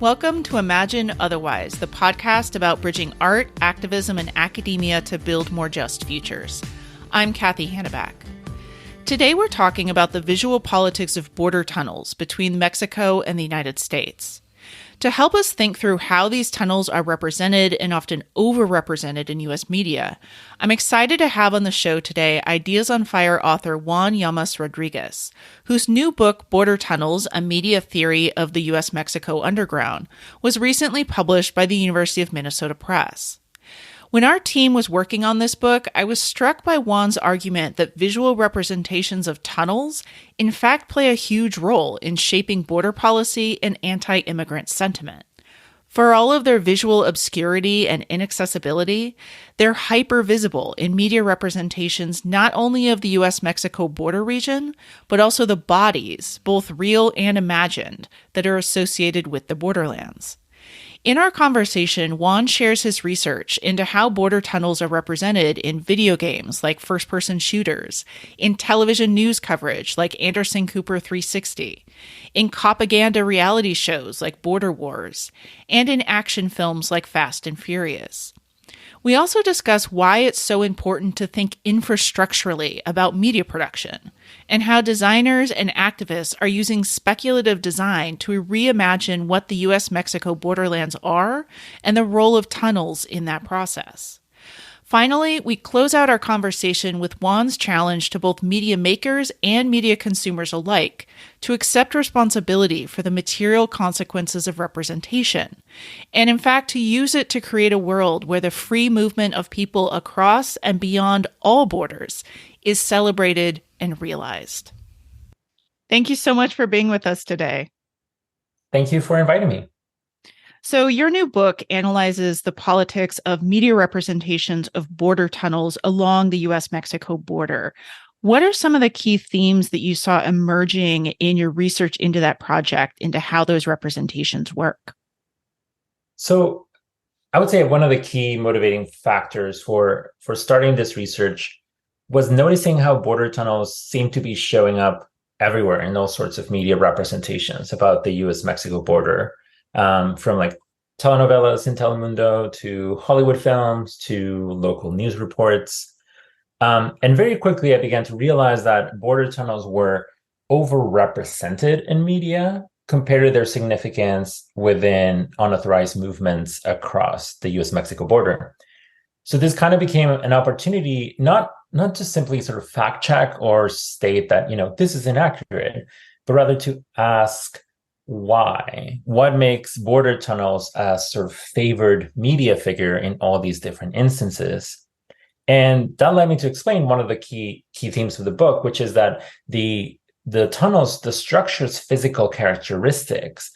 Welcome to Imagine Otherwise, the podcast about bridging art, activism, and academia to build more just futures. I'm Cathy Hannabach. Today we're talking about the visual politics of border tunnels between Mexico and the United States. To help us think through how these tunnels are represented and often overrepresented in U.S. media, I'm excited to have on the show today Ideas on Fire author Juan Llamas-Rodriguez, whose new book, Border Tunnels, A Media Theory of the U.S.-Mexico Underground, was recently published by the University of Minnesota Press. When our team was working on this book, I was struck by Juan's argument that visual representations of tunnels, in fact, play a huge role in shaping border policy and anti-immigrant sentiment. For all of their visual obscurity and inaccessibility, they're hypervisible in media representations not only of the U.S.-Mexico border region, but also the bodies, both real and imagined, that are associated with the borderlands. In our conversation, Juan shares his research into how border tunnels are represented in video games like first-person shooters, in television news coverage like Anderson Cooper 360, in propaganda reality shows like Border Wars, and in action films like Fast and Furious. We also discuss why it's so important to think infrastructurally about media production, and how designers and activists are using speculative design to reimagine what the U.S.-Mexico borderlands are and the role of tunnels in that process. Finally, we close out our conversation with Juan's challenge to both media makers and media consumers alike to accept responsibility for the material consequences of representation, and in fact to use it to create a world where the free movement of people across and beyond all borders is celebrated and realized. Thank you so much for being with us today. Thank you for inviting me. So your new book analyzes the politics of media representations of border tunnels along the U.S.-Mexico border. What are some of the key themes that you saw emerging in your research into that project, into how those representations work? So I would say one of the key motivating factors for starting this research was noticing how border tunnels seem to be showing up everywhere in all sorts of media representations about the U.S.-Mexico border. From like telenovelas in Telemundo to Hollywood films to local news reports. And very quickly, I began to realize that border tunnels were overrepresented in media compared to their significance within unauthorized movements across the US-Mexico border. So this kind of became an opportunity, not to simply sort of fact check or state that, this is inaccurate, but rather to ask, why? What makes border tunnels a sort of favored media figure in all these different instances? And that led me to explain one of the key themes of the book, which is that the tunnels, the structure's physical characteristics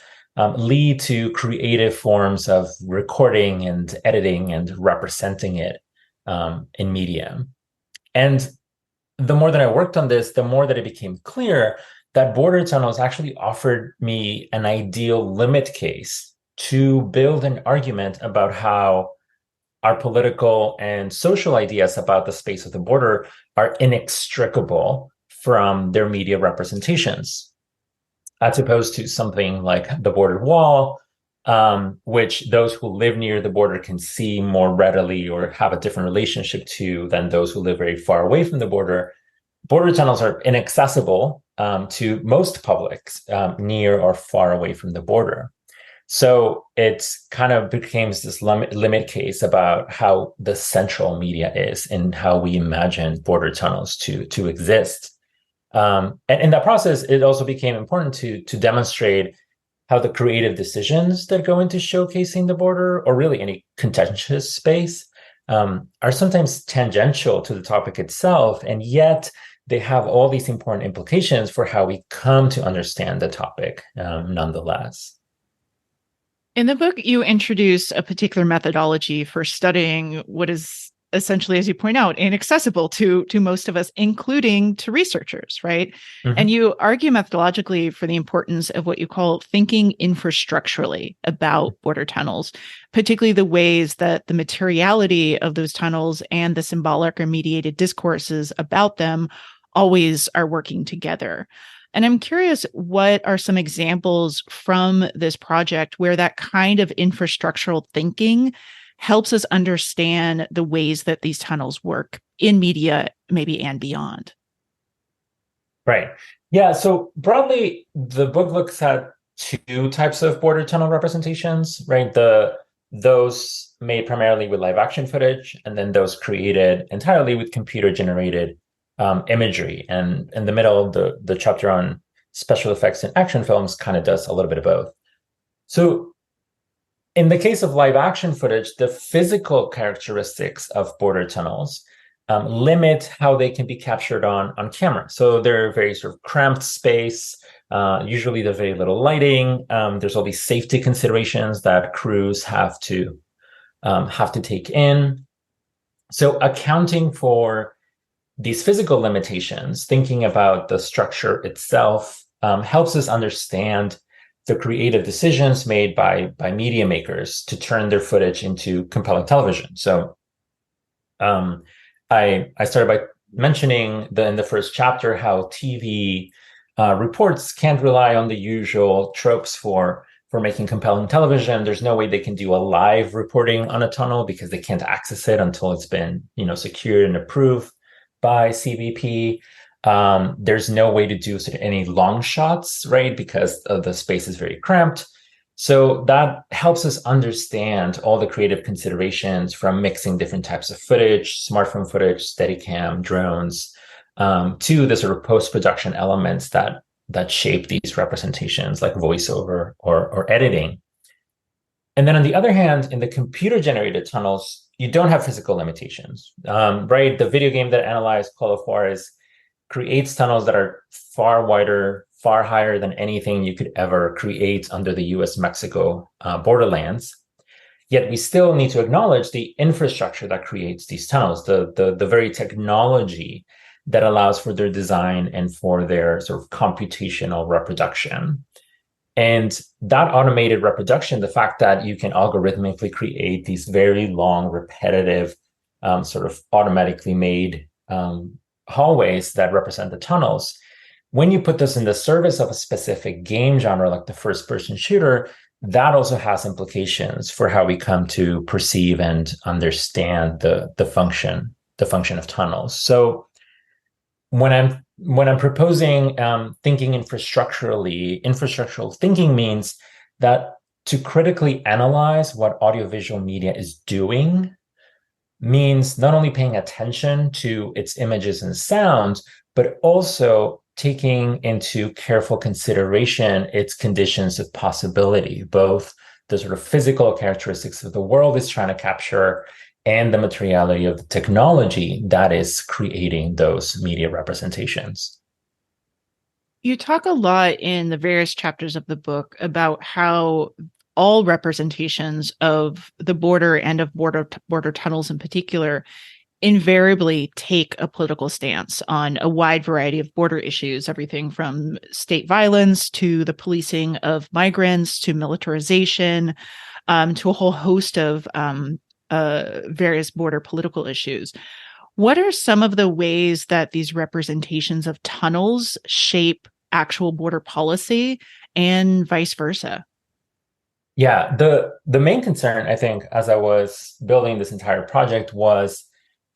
lead to creative forms of recording and editing and representing it in media. And the more that I worked on this, the more that it became clear that border tunnels actually offered me an ideal limit case to build an argument about how our political and social ideas about the space of the border are inextricable from their media representations, as opposed to something like the border wall, which those who live near the border can see more readily or have a different relationship to than those who live very far away from the border. Border tunnels are inaccessible to most publics near or far away from the border. So it kind of became this limit case about how the central media is and how we imagine border tunnels to exist. And in that process, it also became important to demonstrate how the creative decisions that go into showcasing the border, or really any contentious space, are sometimes tangential to the topic itself, and yet they have all these important implications for how we come to understand the topic, nonetheless. In the book, you introduce a particular methodology for studying what is essentially, as you point out, inaccessible to most of us, including to researchers, right? Mm-hmm. And you argue methodologically for the importance of what you call thinking infrastructurally about border tunnels, particularly the ways that the materiality of those tunnels and the symbolic or mediated discourses about them always are working together. And I'm curious, what are some examples from this project where that kind of infrastructural thinking helps us understand the ways that these tunnels work in media, maybe and beyond? Right. Yeah. So broadly, the book looks at two types of border tunnel representations, right? Those made primarily with live action footage, and then those created entirely with computer generated imagery. And in the middle, the chapter on special effects in action films kind of does a little bit of both. So in the case of live action footage, the physical characteristics of border tunnels limit how they can be captured on camera. So they're very sort of cramped space. Usually there's very little lighting. There's all these safety considerations that crews have to take in. So accounting for these physical limitations, thinking about the structure itself, helps us understand the creative decisions made by media makers to turn their footage into compelling television. So I started by mentioning in the first chapter how TV reports can't rely on the usual tropes for making compelling television. There's no way they can do a live reporting on a tunnel because they can't access it until it's been secured and approved by CBP. There's no way to do any long shots, right? Because the space is very cramped. So that helps us understand all the creative considerations from mixing different types of footage, smartphone footage, Steadicam, drones, to the sort of post-production elements that shape these representations, like voiceover or editing. And then on the other hand, in the computer-generated tunnels, you don't have physical limitations, right? The video game that analyzed Call of Juarez creates tunnels that are far wider, far higher than anything you could ever create under the US-Mexico borderlands. Yet we still need to acknowledge the infrastructure that creates these tunnels, the very technology that allows for their design and for their sort of computational reproduction. And that automated reproduction, the fact that you can algorithmically create these very long, repetitive, sort of automatically made hallways that represent the tunnels, when you put this in the service of a specific game genre, like the first-person shooter, that also has implications for how we come to perceive and understand the function of tunnels. So when I'm proposing thinking infrastructurally, infrastructural thinking means that to critically analyze what audiovisual media is doing means not only paying attention to its images and sounds, but also taking into careful consideration its conditions of possibility, both the sort of physical characteristics of the world it's trying to capture and the materiality of the technology that is creating those media representations. You talk a lot in the various chapters of the book about how all representations of the border and of border tunnels in particular invariably take a political stance on a wide variety of border issues, everything from state violence to the policing of migrants to militarization, to a whole host of various border political issues. What are some of the ways that these representations of tunnels shape actual border policy and vice versa? Yeah, the main concern, I think, as I was building this entire project was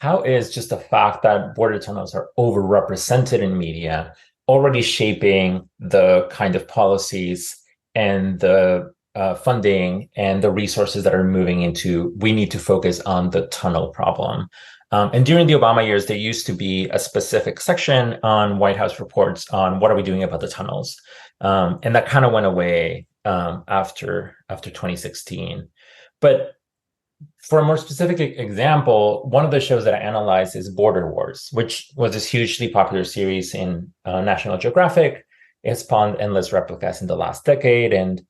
how is just the fact that border tunnels are overrepresented in media already shaping the kind of policies and the funding and the resources that are moving into, we need to focus on the tunnel problem. And during the Obama years, there used to be a specific section on White House reports on what are we doing about the tunnels. And that kind of went away after 2016. But for a more specific example, one of the shows that I analyzed is Border Wars, which was this hugely popular series in National Geographic. It spawned endless replicas in the last decade. And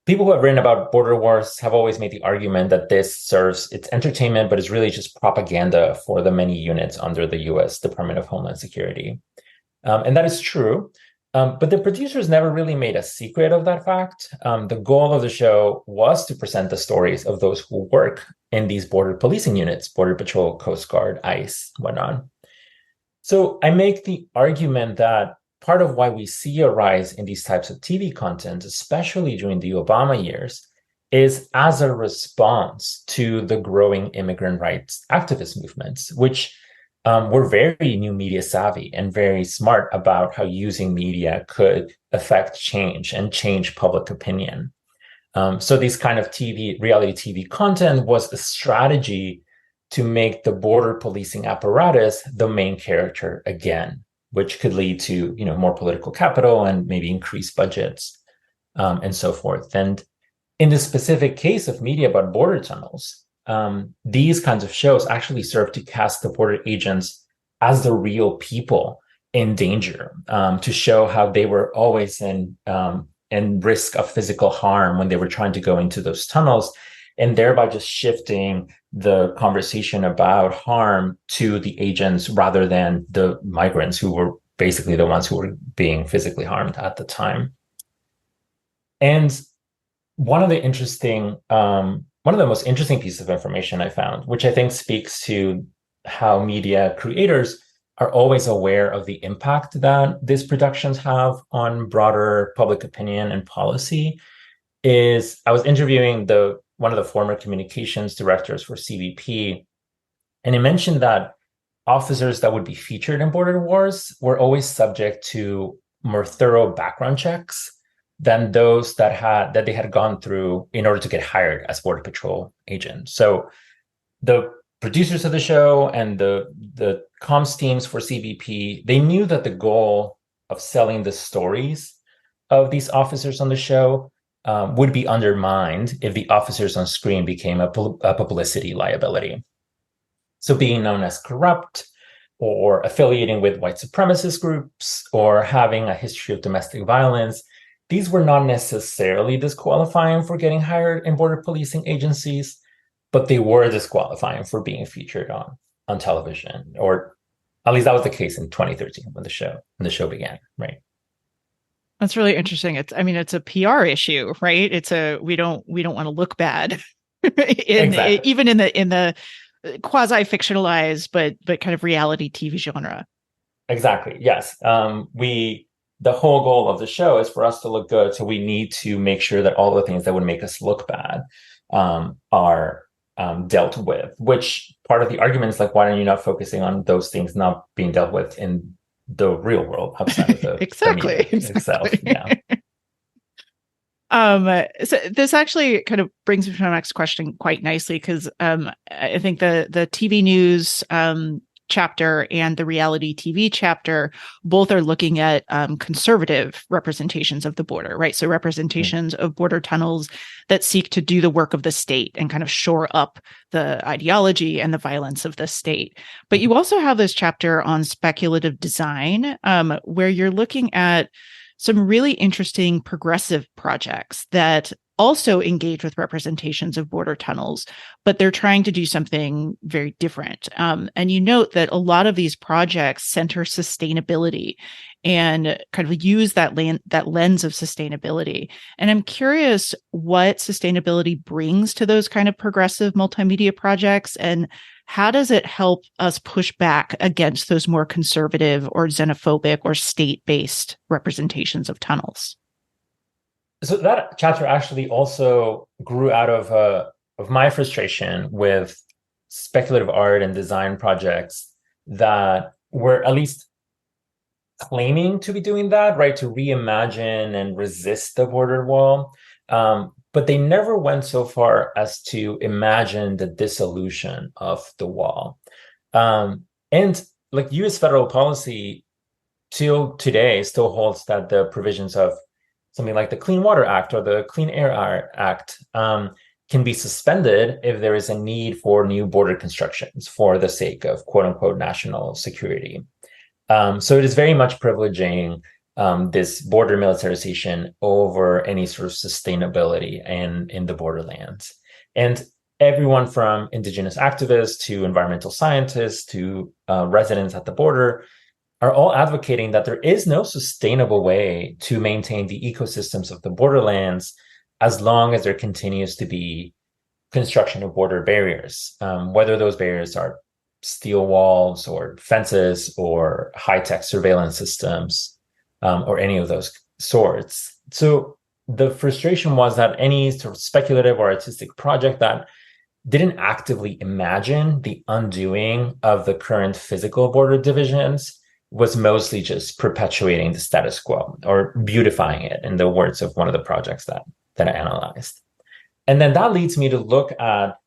people who have written about border wars have always made the argument that this serves its entertainment, but is really just propaganda for the many units under the US Department of Homeland Security. And that is true. But the producers never really made a secret of that fact. The goal of the show was to present the stories of those who work in these border policing units, Border Patrol, Coast Guard, ICE, whatnot. So I make the argument that part of why we see a rise in these types of TV content, especially during the Obama years, is as a response to the growing immigrant rights activist movements, which were very new media savvy and very smart about how using media could affect change and change public opinion. So these kind of reality TV content was a strategy to make the border policing apparatus the main character again, which could lead to more political capital and maybe increased budgets and so forth. And in the specific case of media about border tunnels, these kinds of shows actually serve to cast the border agents as the real people in danger, to show how they were always in risk of physical harm when they were trying to go into those tunnels, and thereby just shifting the conversation about harm to the agents rather than the migrants who were basically the ones who were being physically harmed at the time. And one of the most interesting pieces of information I found, which I think speaks to how media creators are always aware of the impact that these productions have on broader public opinion and policy, is I was interviewing one of the former communications directors for CBP, and he mentioned that officers that would be featured in border wars were always subject to more thorough background checks than those that they had gone through in order to get hired as Border Patrol agents. So the producers of the show and the comms teams for CBP, they knew that the goal of selling the stories of these officers on the show would be undermined if the officers on screen became a publicity liability. So being known as corrupt, or affiliating with white supremacist groups, or having a history of domestic violence, these were not necessarily disqualifying for getting hired in border policing agencies, but they were disqualifying for being featured on television, or at least that was the case in 2013 when the show began, right? That's really interesting. It's a PR issue, right? We don't want to look bad Exactly. even in the quasi fictionalized but kind of reality TV genre. Exactly. Yes. The whole goal of the show is for us to look good, so we need to make sure that all the things that would make us look bad are dealt with. Which part of the argument is like, why are you not focusing on those things not being dealt with in the real world outside of the exactly itself? Yeah. So this actually kind of brings me to my next question quite nicely, because I think the TV news chapter and the reality TV chapter both are looking at conservative representations of the border, right? So representations of border tunnels that seek to do the work of the state and kind of shore up the ideology and the violence of the state. But you also have this chapter on speculative design, where you're looking at some really interesting progressive projects that also engage with representations of border tunnels, but they're trying to do something very different. And you note that a lot of these projects center sustainability and kind of use that lens of sustainability. And I'm curious what sustainability brings to those kind of progressive multimedia projects, and how does it help us push back against those more conservative or xenophobic or state-based representations of tunnels? So that chapter actually also grew out of my frustration with speculative art and design projects that were at least claiming to be doing that, right? To reimagine and resist the border wall. But they never went so far as to imagine the dissolution of the wall. And like US federal policy till today still holds that the provisions of something like the Clean Water Act or the Clean Air Act can be suspended if there is a need for new border constructions for the sake of quote unquote national security. So it is very much privileging this border militarization over any sort of sustainability in the borderlands. And everyone from indigenous activists to environmental scientists to residents at the border are all advocating that there is no sustainable way to maintain the ecosystems of the borderlands as long as there continues to be construction of border barriers, whether those barriers are steel walls or fences or high-tech surveillance systems or any of those sorts. So the frustration was that any sort of speculative or artistic project that didn't actively imagine the undoing of the current physical border divisions was mostly just perpetuating the status quo or beautifying it, in the words of one of the projects that I analyzed. And then that leads me to look at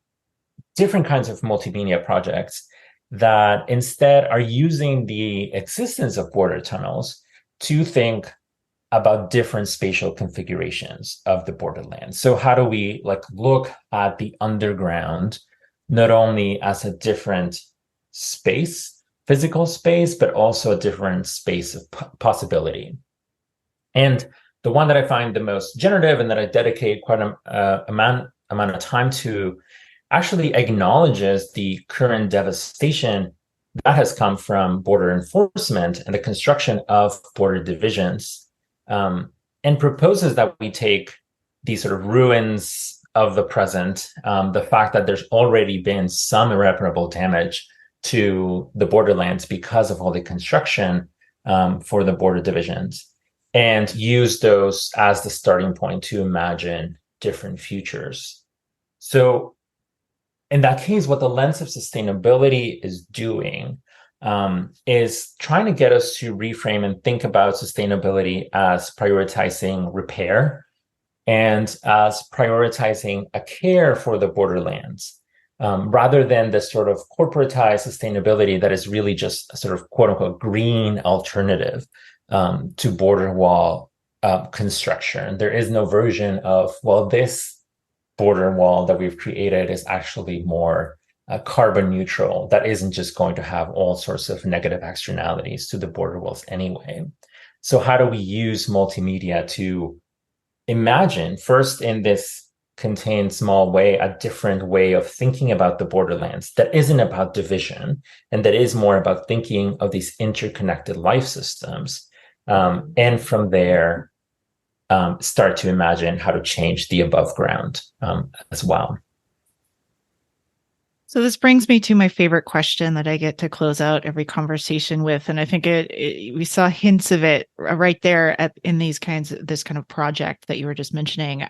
different kinds of multimedia projects that instead are using the existence of border tunnels to think about different spatial configurations of the borderlands. So how do we look at the underground, not only as a different space, physical space, but also a different space of possibility? And the one that I find the most generative and that I dedicate quite an amount of time to actually acknowledges the current devastation that has come from border enforcement and the construction of border divisions, and proposes that we take these sort of ruins of the present, the fact that there's already been some irreparable damage to the borderlands because of all the construction for the border divisions, and use those as the starting point to imagine different futures. So in that case, what the lens of sustainability is doing is trying to get us to reframe and think about sustainability as prioritizing repair and as prioritizing a care for the borderlands, rather than this sort of corporatized sustainability that is really just a sort of quote unquote green alternative to border wall construction. There is no version of, well, this border wall that we've created is actually more carbon neutral, that isn't just going to have all sorts of negative externalities to the border walls anyway. So how do we use multimedia to imagine, first in this contained small way, a different way of thinking about the borderlands that isn't about division and that is more about thinking of these interconnected life systems, and from there start to imagine how to change the above ground as well. So this brings me to my favorite question that I get to close out every conversation with, and I think we saw hints of it right there in this kind of project that you were just mentioning.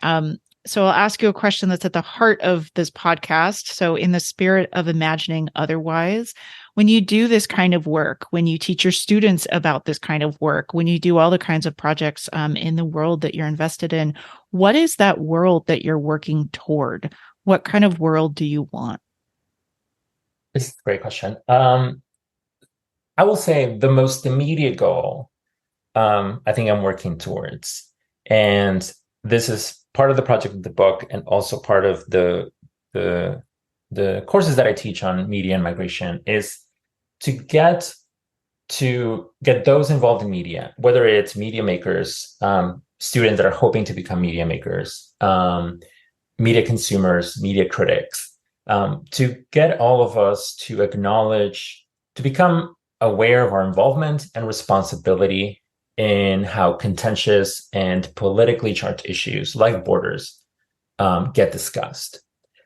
So I'll ask you a question that's at the heart of this podcast. So in the spirit of imagining otherwise, when you do this kind of work, when you teach your students about this kind of work, when you do all the kinds of projects in the world that you're invested in, what is that world that you're working toward? What kind of world do you want? This is a great question. I will say the most immediate goal I think I'm working towards, and this is part of the project of the book and also part of the courses that I teach on media and migration, is to get those involved in media, whether it's media makers, students that are hoping to become media makers, media consumers, media critics, to get all of us to acknowledge, to become aware of our involvement and responsibility in how contentious and politically charged issues like borders get discussed.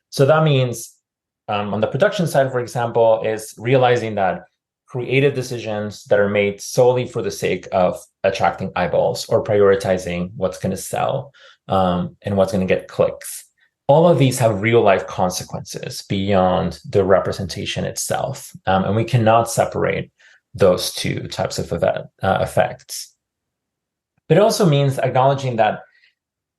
So that means on the production side, for example, is realizing that creative decisions that are made solely for the sake of attracting eyeballs or prioritizing what's going to sell and what's going to get clicks, all of these have real life consequences beyond the representation itself. And we cannot separate those two types of effects. But it also means acknowledging that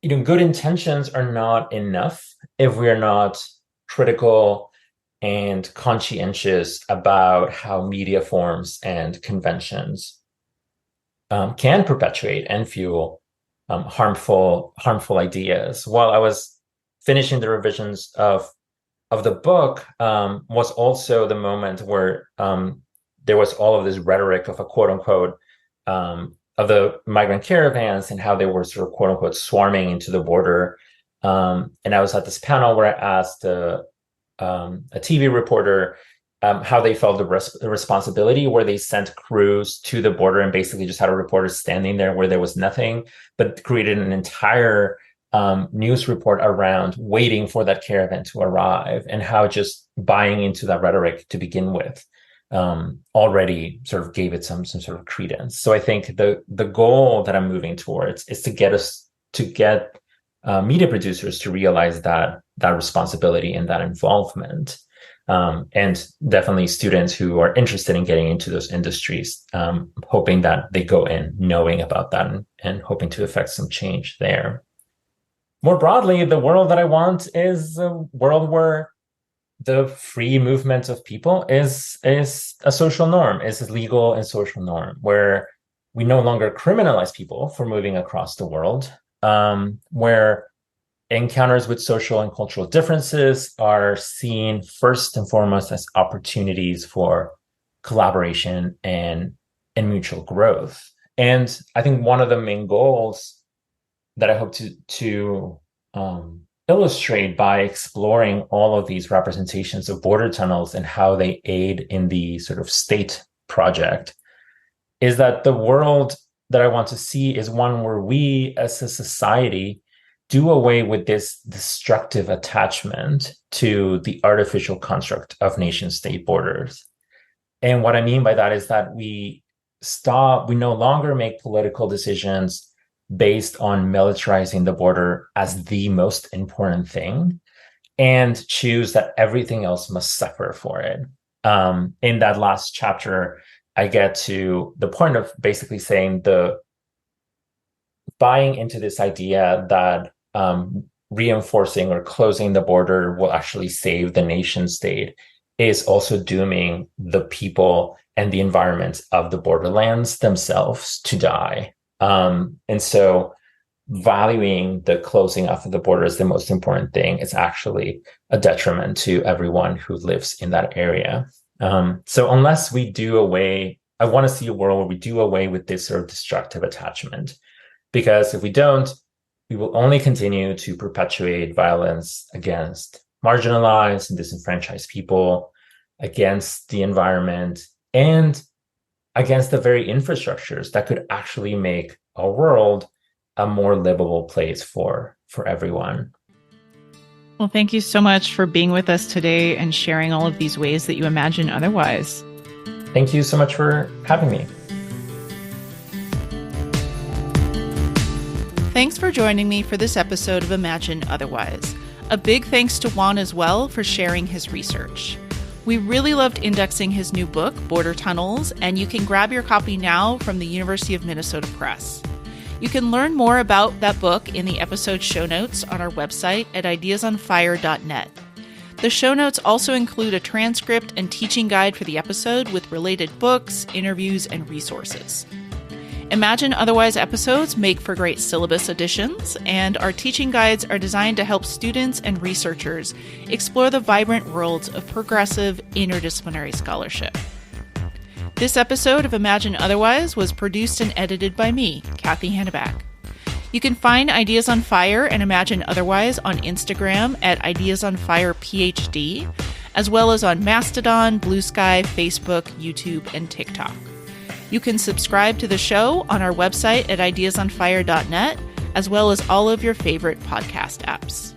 good intentions are not enough if we are not critical and conscientious about how media forms and conventions can perpetuate and fuel harmful ideas. While I was finishing the revisions of the book, was also the moment where there was all of this rhetoric of a quote unquote of the migrant caravans and how they were sort of quote unquote swarming into the border. And I was at this panel where I asked a TV reporter how they felt the responsibility, where they sent crews to the border and basically just had a reporter standing there where there was nothing, but created an entire news report around waiting for that caravan to arrive, and how just buying into that rhetoric to begin with already sort of gave it some sort of credence. So I think the goal that I'm moving towards is to get media producers to realize that responsibility and that involvement, and definitely students who are interested in getting into those industries, hoping that they go in knowing about that and hoping to affect some change there. More broadly, the world that I want is a world where the free movement of people is a social norm, is a legal and social norm, where we no longer criminalize people for moving across the world, where encounters with social and cultural differences are seen first and foremost as opportunities for collaboration and mutual growth. And I think one of the main goals that I hope to illustrate by exploring all of these representations of border tunnels and how they aid in the sort of state project is that the world that I want to see is one where we as a society do away with this destructive attachment to the artificial construct of nation-state borders. And what I mean by that is that we no longer make political decisions based on militarizing the border as the most important thing and choose that everything else must suffer for it. In that last chapter, I get to the point of basically saying the buying into this idea that reinforcing or closing the border will actually save the nation state is also dooming the people and the environments of the borderlands themselves to die. And so valuing the closing off of the border as the most important thing is actually a detriment to everyone who lives in that area. So unless we do away, I want to see a world where we do away with this sort of destructive attachment, because if we don't, we will only continue to perpetuate violence against marginalized and disenfranchised people, against the environment, and against the very infrastructures that could actually make our world a more livable place for everyone. Well, thank you so much for being with us today and sharing all of these ways that you imagine otherwise. Thank you so much for having me. Thanks for joining me for this episode of Imagine Otherwise. A big thanks to Juan as well for sharing his research. We really loved indexing his new book, Border Tunnels, and you can grab your copy now from the University of Minnesota Press. You can learn more about that book in the episode show notes on our website at ideasonfire.net. The show notes also include a transcript and teaching guide for the episode with related books, interviews, and resources. Imagine Otherwise episodes make for great syllabus additions, and our teaching guides are designed to help students and researchers explore the vibrant worlds of progressive interdisciplinary scholarship. This episode of Imagine Otherwise was produced and edited by me, Cathy Hannabach. You can find Ideas on Fire and Imagine Otherwise on Instagram at ideasonfirephd, as well as on Mastodon, Blue Sky, Facebook, YouTube, and TikTok. You can subscribe to the show on our website at ideasonfire.net, as well as all of your favorite podcast apps.